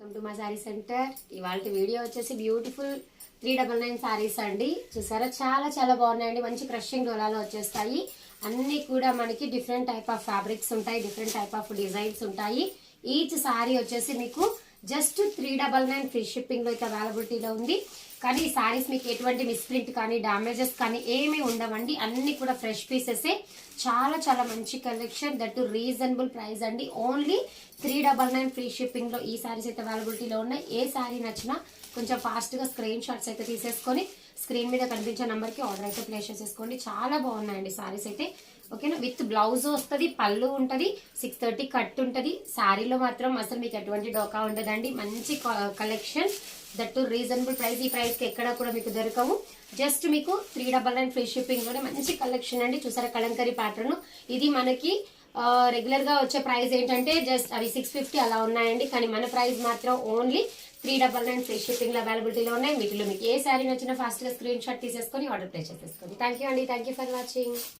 Welcome to my sorry centre. ఇవాళ video వచ్చేసి beautiful 399 saris అండి. చూసారా చాలా చాలా బాగున్నాయండి. మంచి క్రషింగ్ డోలాలో వచ్చేస్తాయి. అన్ని కూడా మనకి డిఫరెంట్ టైప్ ఆఫ్ ఫ్యాబ్రిక్స్ ఉంటాయి, డిఫరెంట్ టైప్ ఆఫ్ డిజైన్స్ ఉంటాయి. ఈచ్ సారీ వచ్చేసి మీకు జస్ట్ 399 ఫ్రీ షిప్పింగ్ లో అయితే అవైలబిలిటీలో ఉంది. కానీ ఈ సారీస్ మీకు ఎటువంటి మిస్ప్రింట్ కానీ డామేజెస్ కానీ ఏమీ ఉండవండి. అన్ని కూడా ఫ్రెష్ పీసెస్. చాలా చాలా మంచి కలెక్షన్, దట్ రీజనబుల్ ప్రైస్ అండి. ఓన్లీ 399 ఫ్రీ షిప్పింగ్ లో ఈ సారీస్ అయితే అవైలబిలిటీలో ఉన్నాయి. ఏ సారీ నచ్చినా కొంచెం ఫాస్ట్ గా స్క్రీన్ షాట్స్ అయితే తీసేసుకొని స్క్రీన్ మీద కనిపించే నంబర్ కి ఆర్డర్ అయితే ప్లేస్ చేసేసుకోండి. చాలా బాగున్నాయండి సారీస్ అయితే. ఓకేనా, విత్ బ్లౌజ్ వస్తుంది, పళ్ళు ఉంటది, 630 కట్ ఉంటది. శారీలో మాత్రం అసలు మీకు ఎటువంటి డోకా ఉండదండి. మంచి కలెక్షన్, దట్ రీజనబుల్ ప్రైస్. ఈ ప్రైస్ కి ఎక్కడ కూడా మీకు దొరకవు. జస్ట్ మీకు 399 ఫ్రీ షిప్పింగ్ లోనే మంచి కలెక్షన్ అండి. చూసారా కలంకరీ ప్యాటర్న్. ఇది మనకి రెగ్యులర్ గా వచ్చే ప్రైస్ ఏంటంటే జస్ట్ అవి 650 అలా ఉన్నాయండి. కానీ మన ప్రైస్ మాత్రం ఓన్లీ 399 ఫ్రీ షిప్పింగ్ లో అవైలబిలిటీలో ఉన్నాయి. వీటిలో మీకు ఏ శారీ నచ్చినా ఫాస్ట్ గా స్క్రీన్ షాట్ తీసేసుకొని ఆర్డర్ ప్లేస్ చేసేసుకోండి. థ్యాంక్ యూ అండి. Thank you for watching.